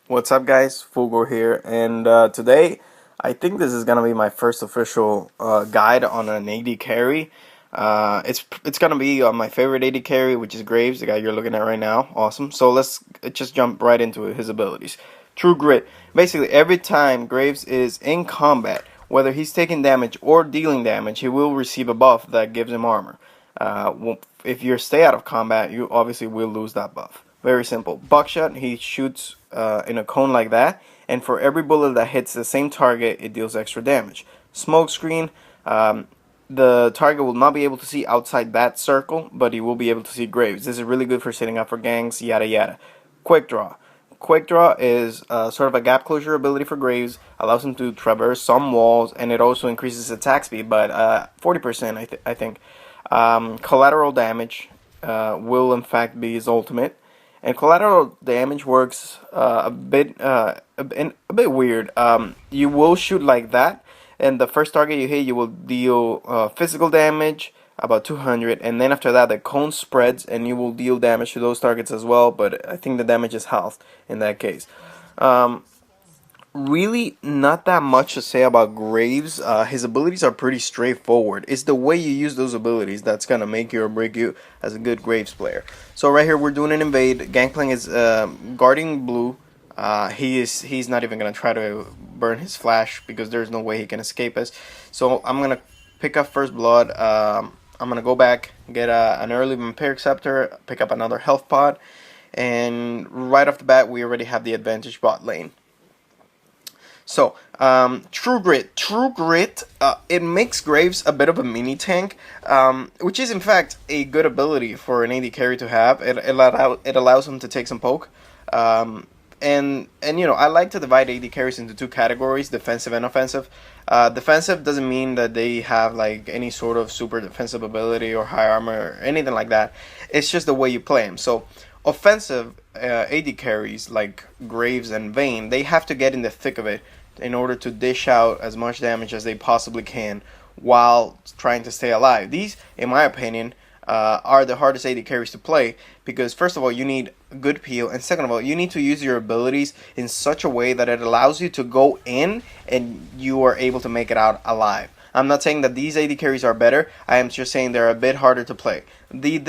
What's up, guys? Fulgor here, and today I think this is gonna be my first official guide on an AD carry. It's gonna be on my favorite AD carry, which is Graves, the guy you're looking at right now. Awesome. So let's just jump right into his abilities. True Grit. Basically, every time Graves is in combat, whether he's taking damage or dealing damage, he will receive a buff that gives him armor. If you stay out of combat, you obviously will lose that buff. Very simple. Buckshot, he shoots in a cone like that, and for every bullet that hits the same target, it deals extra damage. Smokescreen, the target will not be able to see outside that circle, but he will be able to see Graves. This is really good for setting up for ganks, yada yada. Quick Draw. Quick Draw is sort of a gap closure ability for Graves, allows him to traverse some walls, and it also increases attack speed, but 40%, I think. Collateral damage will in fact be his ultimate, and collateral damage works a bit weird. You will shoot like that, and the first target you hit, you will deal physical damage about 200, and then after that, the cone spreads, and you will deal damage to those targets as well. But I think the damage is halved in that case. Um, Really not that much to say about Graves. His abilities are pretty straightforward. It's the way you use those abilities that's gonna make you or break you as a good Graves player. So right here we're doing an invade. Gangplank is guarding blue. He's not even gonna try to burn his flash because there's no way he can escape us. So I'm gonna pick up first blood. I'm gonna go back, get an early vampiric scepter, pick up another health pod, and right off the bat we already have the advantage bot lane. So, True Grit. True Grit, it makes Graves a bit of a mini tank, which is in fact a good ability for an AD carry to have. It allows him to take some poke. And I like to divide AD carries into two categories, defensive and offensive. Defensive doesn't mean that they have like any sort of super defensive ability or high armor or anything like that. It's just the way you play them. So, offensive AD carries like Graves and Vayne, they have to get in the thick of it in order to dish out as much damage as they possibly can while trying to stay alive. These, in my opinion, are the hardest AD carries to play because first of all, you need good peel, and second of all, you need to use your abilities in such a way that it allows you to go in and you are able to make it out alive. I'm not saying that these AD carries are better. I am just saying they're a bit harder to play. The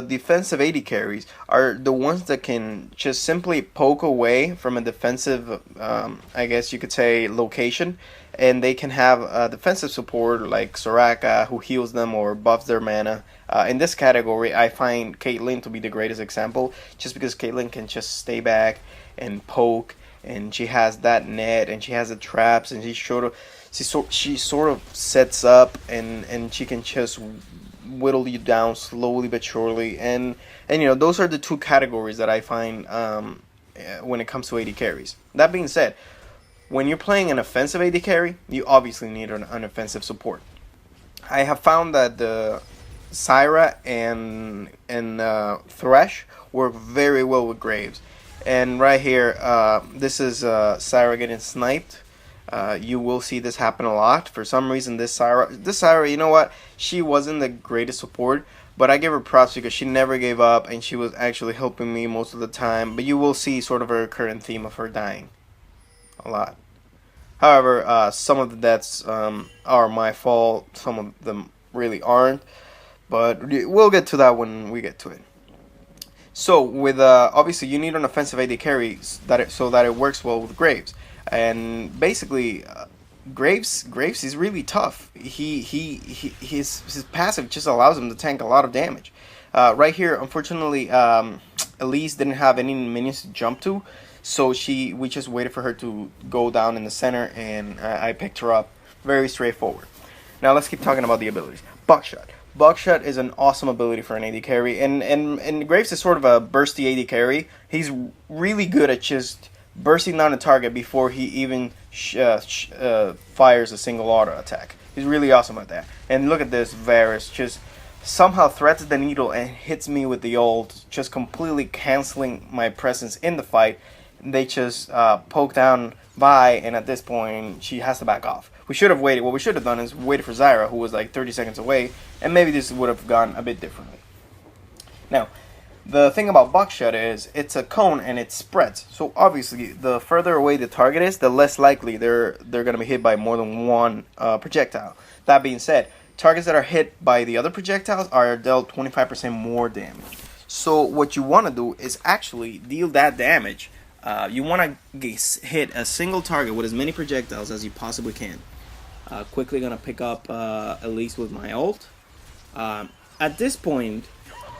defensive AD carries are the ones that can just simply poke away from a defensive, I guess you could say, location, and they can have a defensive support like Soraka who heals them or buffs their mana. In this category, I find Caitlyn to be the greatest example, just because Caitlyn can just stay back and poke, and she has that net, and she has the traps, and she sort of sets up, and she can just whittle you down slowly but surely, and those are the two categories that I find when it comes to AD carries. That being said, when you're playing an offensive AD carry, you obviously need an offensive support. I have found that the Syra and Thresh work very well with Graves. And right here, this is Syra getting sniped. You will see this happen a lot. For some reason, this Syra, you know what? She wasn't the greatest support, but I give her props because she never gave up and she was actually helping me most of the time. But you will see sort of a recurrent theme of her dying a lot. However, some of the deaths are my fault. Some of them really aren't. But we'll get to that when we get to it. So with obviously you need an offensive AD carry so that it works well with Graves, and basically Graves is really tough. His passive just allows him to tank a lot of damage. Right here, unfortunately, Elise didn't have any minions to jump to, so we just waited for her to go down in the center, and I picked her up. Very straightforward. Now let's keep talking about the abilities. Buckshot. Buckshot is an awesome ability for an AD carry, and Graves is sort of a bursty AD carry. He's really good at just bursting down a target before he even fires a single auto attack. He's really awesome at that. And look at this, Varus just somehow threads the needle and hits me with the ult, just completely canceling my presence in the fight. They just poke down Vi, and at this point, she has to back off. We should have waited. What we should have done is waited for Zyra, who was like 30 seconds away, and maybe this would have gone a bit differently. Now, The thing about buckshot is it's a cone and it spreads. So obviously, the further away the target is, the less likely they're gonna be hit by more than one projectile. That being said, targets that are hit by the other projectiles are dealt 25% more damage. So what you want to do is actually deal that damage. You want to hit a single target with as many projectiles as you possibly can. Quickly gonna pick up Elise with my ult. At this point,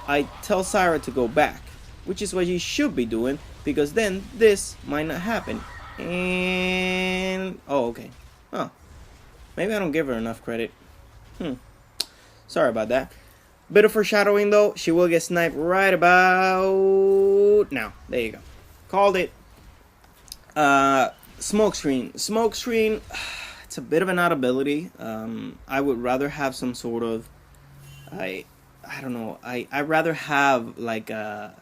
I tell Zyra to go back, which is what you should be doing, because then this might not happen. And oh, okay. Oh, maybe I don't give her enough credit. Sorry about that. Bit of foreshadowing though. She will get sniped right about now. There you go. Called it. Smoke screen. Smoke screen. It's a bit of an odd ability. I would rather have some sort of. I don't know. I'd rather have like a.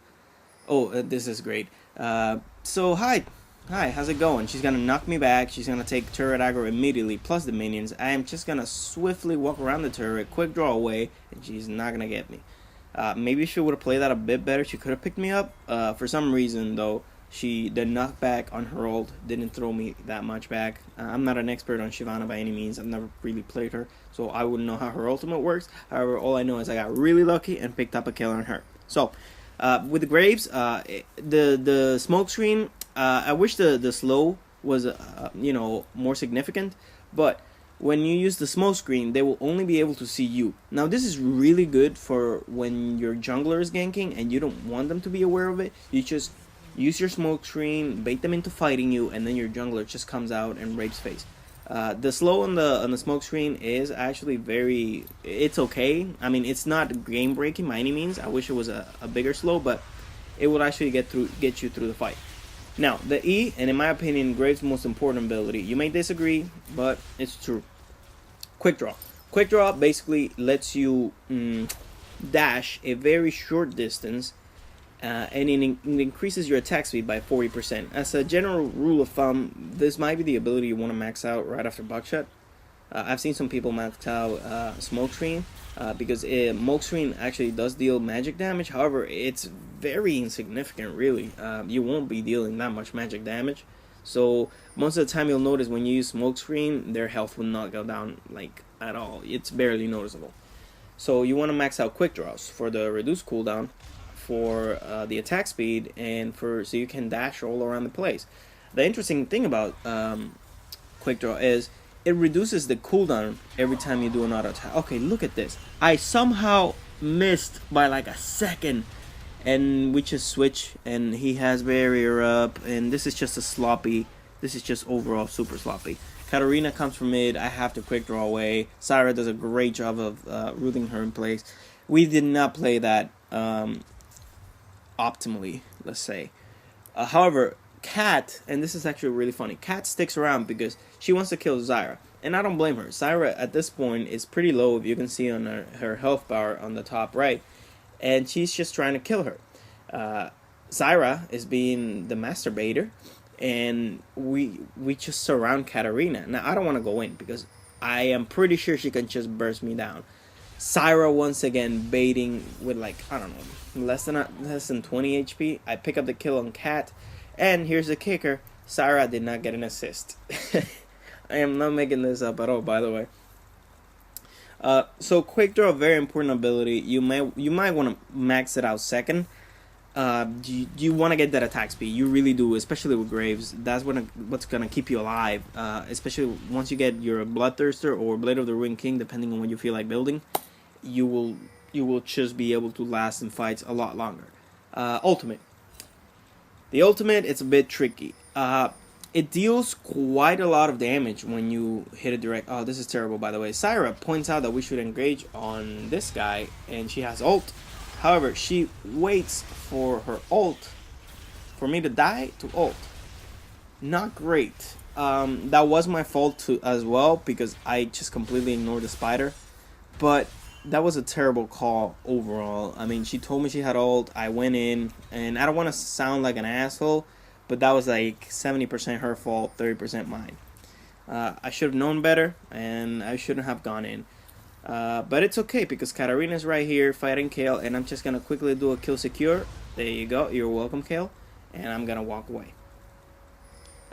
Oh, this is great. So hi, how's it going? She's gonna knock me back. She's gonna take turret aggro immediately, plus the minions. I am just gonna swiftly walk around the turret, quick draw away, and she's not gonna get me. Maybe she would have played that a bit better. She could have picked me up. For some reason, though, the knockback on her ult didn't throw me that much back. I'm not an expert on Shyvana by any means. I've never really played her, so I wouldn't know how her ultimate works. However, all I know is I got really lucky and picked up a kill on her. So, with the Graves, the smoke screen, I wish the slow was more significant, but when you use the smoke screen, they will only be able to see you. Now this is really good for when your jungler is ganking and you don't want them to be aware of it. You just use your smoke screen, bait them into fighting you, and then your jungler just comes out and rapes face. The slow on the smoke screen is actually it's okay. I mean, it's not game breaking by any means. I wish it was a bigger slow, but it would actually get you through the fight. Now the E, and in my opinion, Graves' most important ability. You may disagree, but it's true. Quick draw. Quick draw basically lets you dash a very short distance. And it increases your attack speed by 40%. As a general rule of thumb, this might be the ability you want to max out right after buckshot. I've seen some people max out smoke screen because smoke screen actually does deal magic damage. However, it's very insignificant, really. You won't be dealing that much magic damage. So most of the time, you'll notice when you use smoke screen, their health will not go down like at all. It's barely noticeable. So you want to max out quick draws for the reduced cooldown, for the attack speed, and so you can dash all around the place. The interesting thing about quick draw is it reduces the cooldown every time you do an auto attack. Okay, look at this. I somehow missed by like a second, and we just switch, and he has barrier up, and this is just this is just overall super sloppy. Katarina comes from mid. I have to quick draw away. Zyra does a great job of rooting her in place. We did not play that optimally, let's say. However, Kat, and this is actually really funny, Kat sticks around because she wants to kill Zyra, and I don't blame her. Zyra at this point is pretty low, if you can see on her health bar on the top right, and she's just trying to kill her. Zyra is being the masturbator, and we just surround Katarina. Now I don't want to go in because I am pretty sure she can just burst me down. Zyra once again baiting with like, I don't know, less than 20 HP. I pick up the kill on Kat, and here's the kicker: Zyra did not get an assist. I am not making this up at all, by the way. So quick draw, very important ability. You might want to max it out second. You want to get that attack speed. You really do, especially with Graves. That's what's gonna keep you alive. Especially once you get your Bloodthirster or Blade of the Ruined King, depending on what you feel like building. You will just be able to last in fights a lot longer. Ultimate. The ultimate, it's a bit tricky. It deals quite a lot of damage when you hit it direct. Oh, this is terrible, by the way. Zyra points out that we should engage on this guy, and she has ult. However, she waits for her ult, for me to die to ult. Not great. That was my fault as well, because I just completely ignored the spider. But that was a terrible call overall. I mean, she told me she had ult, I went in, and I don't want to sound like an asshole, but that was like 70% her fault, 30% mine. I should have known better, and I shouldn't have gone in. But it's okay because Katarina's right here fighting Kale, and I'm just gonna quickly do a kill secure. There you go. You're welcome, Kale. And I'm gonna walk away.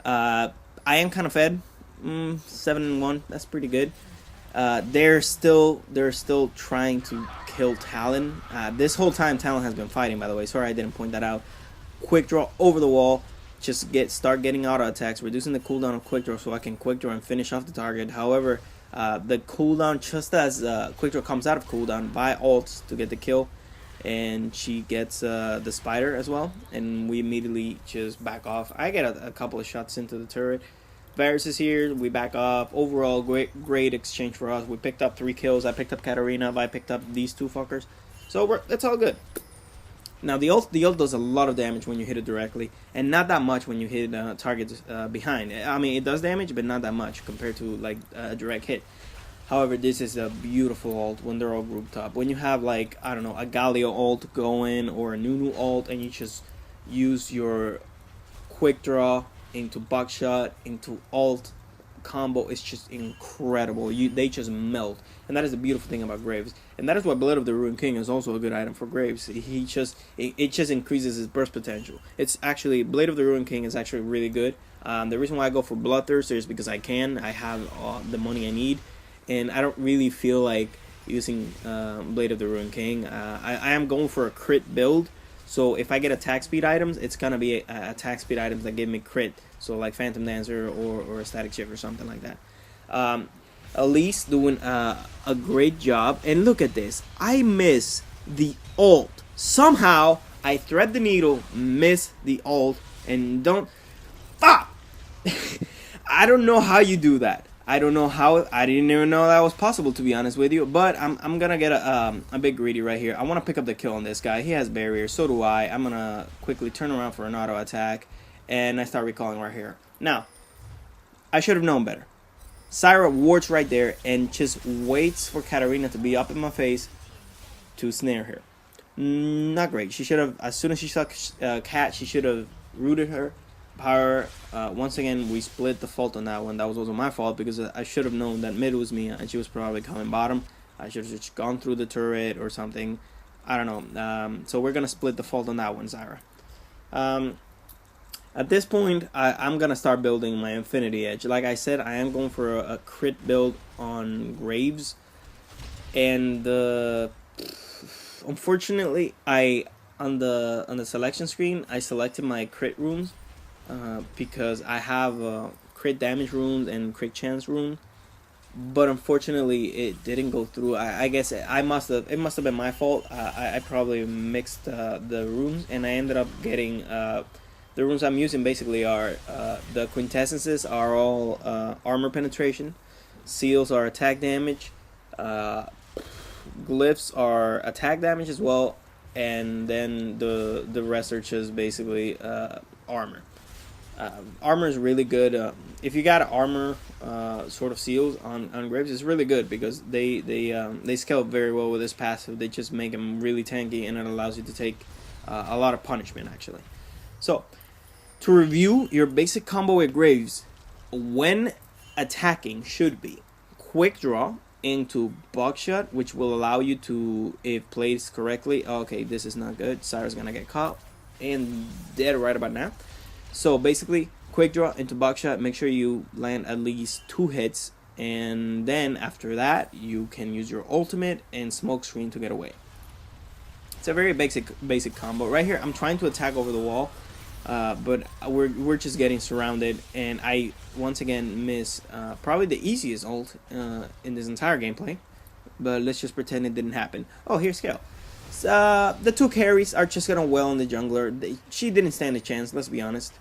I am kind of fed. 7-1. That's pretty good. They're still trying to kill Talon. This whole time Talon has been fighting, by the way. Sorry I didn't point that out. Quick draw over the wall. Just start getting auto attacks, reducing the cooldown of quick draw so I can quick draw and finish off the target. However, the cooldown, just as quick draw comes out of cooldown, by ults to get the kill, and she gets the spider as well, and we immediately just back off. I get a couple of shots into the turret. Varus is here. We back off. Overall, great exchange for us. We picked up 3 kills. I picked up Katarina. I picked up these 2 fuckers. So it's all good. Now the ult does a lot of damage when you hit it directly, and not that much when you hit targets behind. I mean, it does damage, but not that much compared to like a direct hit. However, this is a beautiful ult when they're all grouped up. When you have like, I don't know, a Galio ult going or a Nunu ult, and you just use your quick draw into buckshot into ult combo, is just incredible. They just melt, and that is the beautiful thing about Graves, and that is why Blade of the Ruined King is also a good item for Graves. It just increases his burst potential. It's actually, Blade of the Ruined King is actually really good. The reason why I go for Bloodthirster is because I have the money I need, and I don't really feel like using Blade of the Ruined King. I am going for a crit build. So if I get attack speed items, it's gonna be attack speed items that give me crit. So like Phantom Dancer or a Static Shift or something like that. Elise doing a great job. And look at this. I miss the ult. Somehow I thread the needle, miss the ult, and don't. Fuck! I don't know how you do that. I don't know how. I didn't even know that was possible, to be honest with you. But I'm gonna get a bit greedy right here. I want to pick up the kill on this guy. He has barriers. So do I. I'm gonna quickly turn around for an auto attack, and I start recalling right here. Now, I should have known better. Zyra wards right there and just waits for Katarina to be up in my face to snare her. Not great. She should have, as soon as she saw Cat, she should have rooted her. Power. Once again, we split the fault on that one. That was also my fault because I should have known that mid was me and she was probably coming bottom. I should have just gone through the turret or something. I don't know. So we're gonna split the fault on that one, Zyra. At this point, I'm gonna start building my Infinity Edge. Like I said, I am going for a crit build on Graves, and unfortunately, on the selection screen I selected my crit runes. Because I have crit damage runes and crit chance rune, but unfortunately it didn't go through. I guess it must have been my fault. I probably mixed the runes, and I ended up getting the runes I'm using basically are the quintessences are all armor penetration, seals are attack damage, glyphs are attack damage as well, and then the rest are just basically armor. Armor is really good. If you got armor sort of seals on Graves, it's really good because they scale very well with this passive. They just make them really tanky, and it allows you to take a lot of punishment actually. So to review, your basic combo with Graves when attacking should be quick draw into buckshot, which will allow you to, if placed correctly. Okay, this is not good. Zyra's gonna get caught and dead right about now. So basically, quick draw into buckshot, make sure you land at least 2 hits, and then after that, you can use your ultimate and smoke screen to get away. It's a very basic combo. Right here, I'm trying to attack over the wall, but we're just getting surrounded, and I once again miss probably the easiest ult in this entire gameplay. But let's just pretend it didn't happen. Oh, here's Scale. The 2 carries are just gonna wail on the jungler. She didn't stand a chance, let's be honest.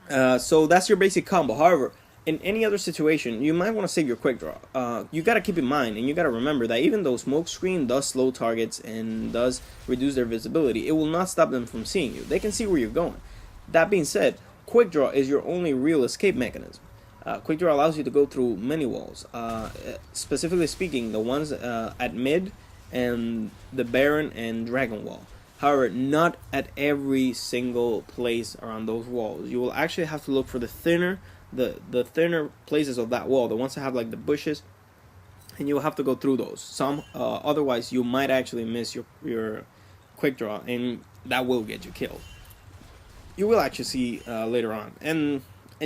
So that's your basic combo. However, in any other situation, you might want to save your quick draw. You gotta keep in mind, and you gotta remember that even though smoke screen does slow targets and does reduce their visibility, it will not stop them from seeing you. They can see where you're going. That being said, quick draw is your only real escape mechanism. Quick draw allows you to go through many walls. Specifically speaking, the ones at mid and the Baron and Dragon Wall. However, not at every single place around those walls. You will actually have to look for the thinner places of that wall, the ones that have like the bushes and you'll have to go through those. Some otherwise you might actually miss your quick draw, and that will get you killed. You will actually see later on. And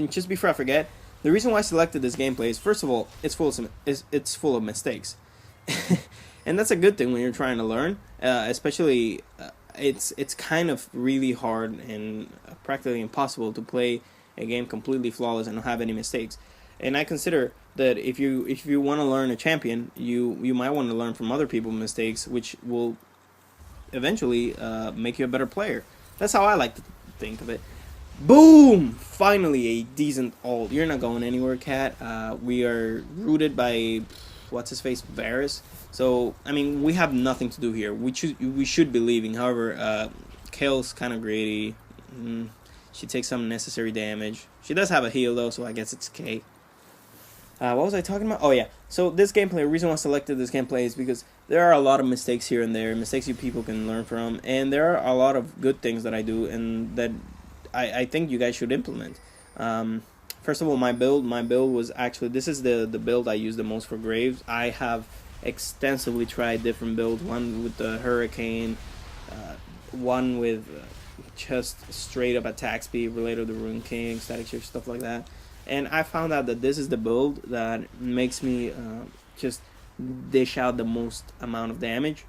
just before I forget, the reason why I selected this gameplay is, first of all, it's full of mistakes, and that's a good thing when you're trying to learn. Especially, it's kind of really hard and practically impossible to play a game completely flawless and not have any mistakes. And I consider that if you want to learn a champion, you might want to learn from other people's mistakes, which will eventually make you a better player. That's how I like to think of it. Boom! Finally, a decent ult. You're not going anywhere, Cat. We are rooted by what's his face, Varus. So I mean, we have nothing to do here. We should be leaving. However, Kale's kind of greedy. She takes some necessary damage. She does have a heal though, so I guess it's K. What was I talking about? Oh yeah. So this gameplay, the reason why I selected this gameplay is because there are a lot of mistakes here and there, mistakes you people can learn from, and there are a lot of good things that I do and that I think you guys should implement. First of all, my build was actually, this is the build I use the most for Graves. I have extensively tried different builds, one with the Hurricane, one with just straight up attack speed related to Rune King, Static Shift, stuff like that. And I found out that this is the build that makes me just dish out the most amount of damage.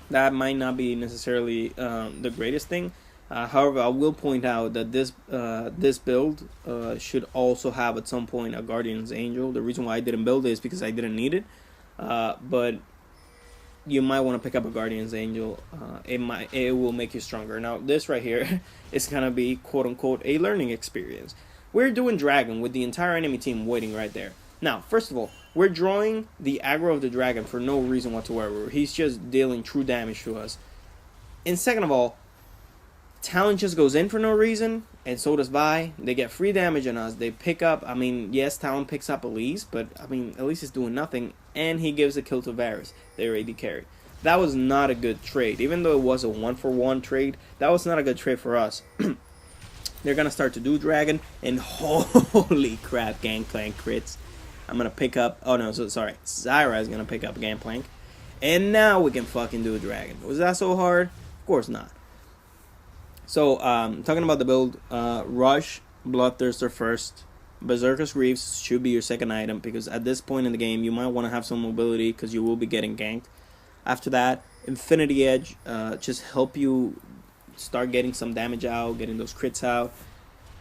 That might not be necessarily the greatest thing. However, I will point out that this build should also have at some point a Guardian's Angel. The reason why I didn't build it is because I didn't need it. But you might want to pick up a Guardian's Angel. It will make you stronger. Now, this right here is gonna be quote unquote a learning experience. We're doing Dragon with the entire enemy team waiting right there. Now, first of all, we're drawing the aggro of the Dragon for no reason whatsoever. He's just dealing true damage to us. And second of all, Talon just goes in for no reason, and so does Vi. They get free damage on us. They pick up, I mean, yes, Talon picks up Elise, but, I mean, Elise is doing nothing, and he gives a kill to Varus, their AD carry. That was not a good trade. Even though it was a 1-for-1 trade, that was not a good trade for us. They're going to start to do Dragon, and holy crap, Gangplank crits. I'm going to pick up, oh no, sorry, Zyra is going to pick up Gangplank, and now we can fucking do a Dragon. Was that so hard? Of course not. So, talking about the build, Rush, Bloodthirster first, Berserker's Greaves should be your second item, because at this point in the game, you might want to have some mobility, because you will be getting ganked. After that, Infinity Edge, just help you start getting some damage out, getting those crits out.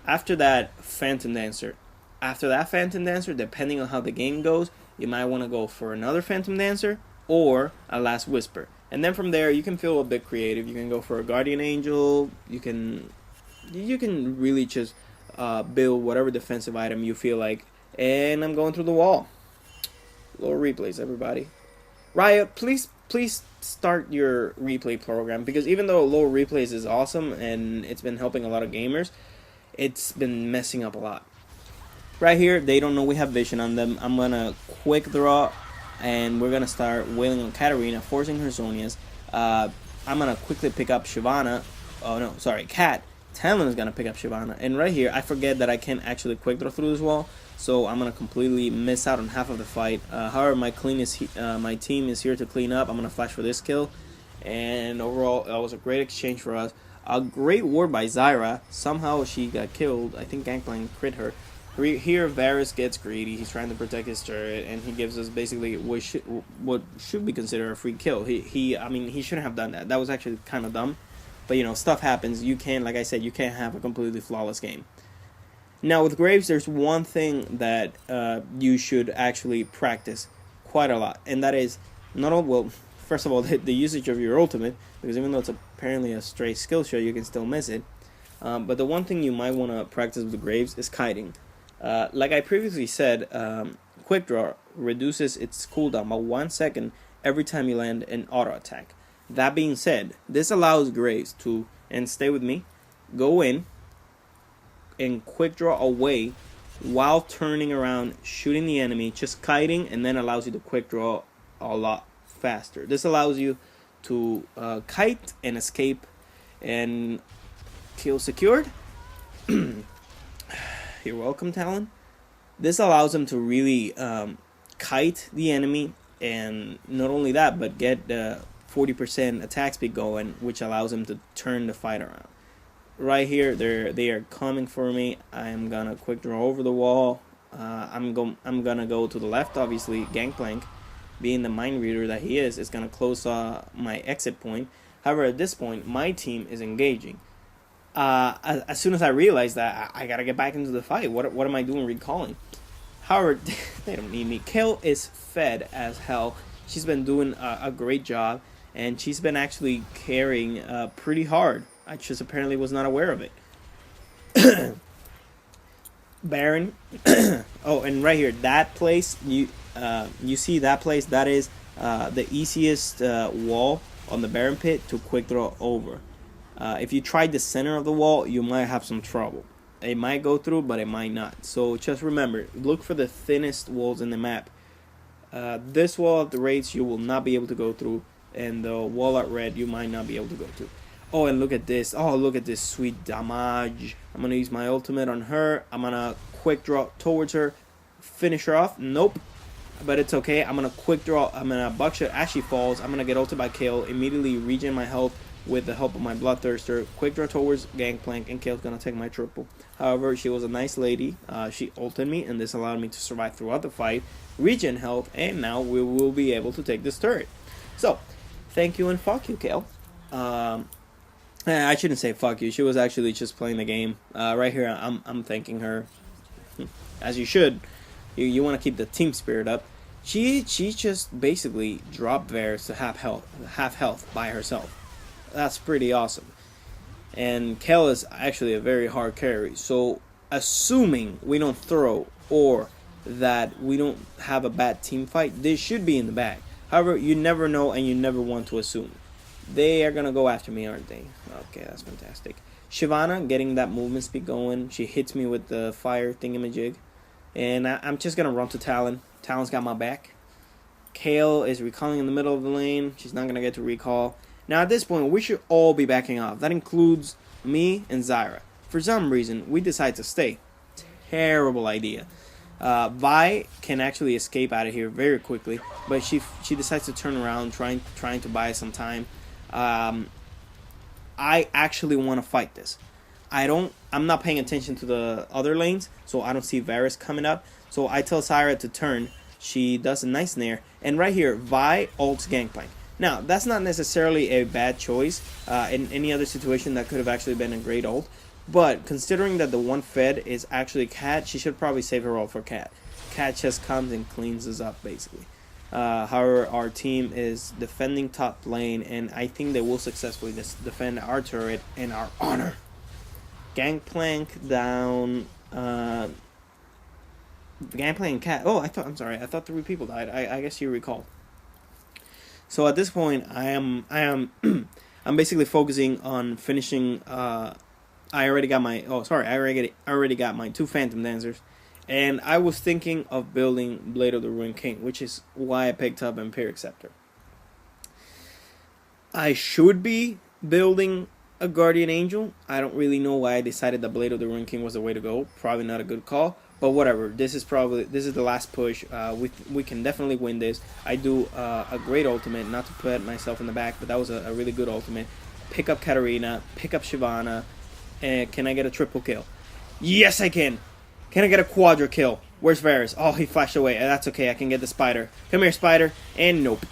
After that, Phantom Dancer. After that Phantom Dancer, depending on how the game goes, you might want to go for another Phantom Dancer, or a Last Whisper. And then from there, you can feel a bit creative. You can go for a Guardian Angel. You can really just build whatever defensive item you feel like. And I'm going through the wall. Lower replays, everybody. Riot, please start your replay program, because even though lower replays is awesome and it's been helping a lot of gamers, it's been messing up a lot. Right here, they don't know we have vision on them. I'm gonna quick draw, and we're gonna start wailing on Katarina, forcing her Zhonya's. I'm gonna quickly pick up Shyvana. Oh no, sorry, Cat. Talon is gonna pick up Shyvana, and right here I forget that I can't actually quick draw through this wall, so I'm gonna completely miss out on half of the fight. However, my team is here to clean up. I'm gonna flash for this kill, and overall that was a great exchange for us. A great ward by Zyra. Somehow she got killed. I think Gangplank crit her. Here, Varus gets greedy. He's trying to protect his turret, and he gives us basically what should be considered a free kill. I mean, he shouldn't have done that. That was actually kind of dumb. But, you know, stuff happens. You can't, like I said, you can't have a completely flawless game. Now, with Graves, there's one thing that you should actually practice quite a lot. And that is, first of all, the usage of your ultimate. Because even though it's apparently a straight skill shot, you can still miss it. But the one thing you might want to practice with Graves is kiting. Like I previously said, Quick Draw reduces its cooldown by 1 second every time you land an auto attack. That being said, this allows Graves to, and stay with me, go in and Quick Draw away while turning around, shooting the enemy, just kiting, and then allows you to Quick Draw a lot faster. This allows you to kite and escape and kill secured. You're welcome, Talon. This allows them to really kite the enemy, and not only that, but get the 40% attack speed going, which allows him to turn the fight around. Right here, they are coming for me. I'm gonna quick draw over the wall. I'm gonna go to the left. Obviously, Gangplank, being the mind reader that he is gonna close my exit point. However, at this point, my team is engaging. As soon as I realize that, I gotta get back into the fight. What am I doing recalling? However, they don't need me. Kayle is fed as hell. She's been doing a great job, and she's been actually carrying pretty hard. I just apparently was not aware of it. Baron. Oh, and right here, that place, you see that place? That is the easiest wall on the Baron pit to quick draw over. If you tried the center of the wall, you might have some trouble. It might go through, but it might not. So just remember, look for the thinnest walls in the map. This wall at the raids, you will not be able to go through, and the wall at red, you might not be able to go through. Oh, and look at this. Oh, look at this sweet damage. I'm going to use my ultimate on her. I'm going to quick draw towards her. Finish her off. Nope. But it's okay. I'm going to quick draw. I'm going to buckshot as she falls. I'm going to get ulted by Kayle. Immediately regen my health with the help of my Bloodthirster. Quick draw towards Gangplank, and Kayle's going to take my triple. However, she was a nice lady. She ulted me, and this allowed me to survive throughout the fight. Regen health, and now we will be able to take this turret. So, thank you and fuck you, Kayle. I shouldn't say fuck you. She was actually just playing the game. Right here, I'm thanking her, as you should. You want to keep the team spirit up. She just basically dropped Varus to half health by herself. That's pretty awesome. And Kayle is actually a very hard carry. So assuming we don't throw or that we don't have a bad team fight, this should be in the bag. However, you never know, and you never want to assume. They are going to go after me, aren't they? Okay, that's fantastic. Shyvana getting that movement speed going. She hits me with the fire thingamajig. And I'm just going to run to Talon. Talon's got my back. Kayle is recalling in the middle of the lane. She's not going to get to recall. Now, at this point, we should all be backing off. That includes me and Zyra. For some reason, we decide to stay. Terrible idea. Vi can actually escape out of here very quickly, but she decides to turn around, trying to buy some time. I actually want to fight this. I'm not paying attention to the other lanes, so I don't see Varus coming up. So I tell Zyra to turn. She does a nice nair, and right here, Vi ults Gangplank. Now, that's not necessarily a bad choice. In any other situation, that could have actually been a great ult. But considering that the one fed is actually Cat, she should probably save her ult for Cat. Cat just comes and cleans us up, basically. However, our team is defending top lane, and I think they will successfully defend our turret and our honor. Gangplank down. Gangplank and Cat. Oh, I'm sorry. I thought 3 people died. I guess you recall. So at this point, I am I'm basically focusing on finishing. I already got my. Oh, sorry. I already got my 2 Phantom Dancers. And I was thinking of building Blade of the Ruined King, which is why I picked up Empiric Scepter. I should be building a Guardian Angel. I don't really know why I decided that Blade of the Ruined King was the way to go. Probably not a good call, but whatever. This is the last push. We can definitely win this. I do a great ultimate, not to put myself in the back, but that was a really good ultimate. Pick up Katarina, pick up Shyvana, and can I get a triple kill? Yes, I can. Can I get a quadra kill? Where's Varus? Oh, he flashed away. That's okay. I can get the spider. Come here, spider. And nope.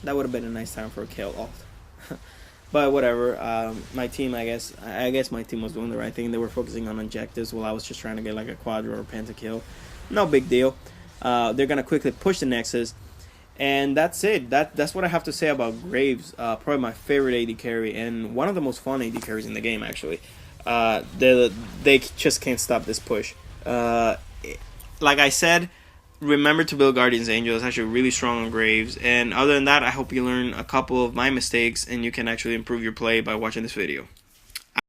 That would have been a nice time for a kill ult. But whatever. My team, I guess my team was doing the right thing. They were focusing on objectives while I was just trying to get like a quadra or pentakill. No big deal. They're gonna quickly push the Nexus. And that's it. That's what I have to say about Graves. Probably my favorite AD carry and one of the most fun AD carries in the game, actually. They just can't stop this push. Like I said, remember to build Guardian's Angel. It's actually really strong on Graves. And other than that, I hope you learn a couple of my mistakes and you can actually improve your play by watching this video.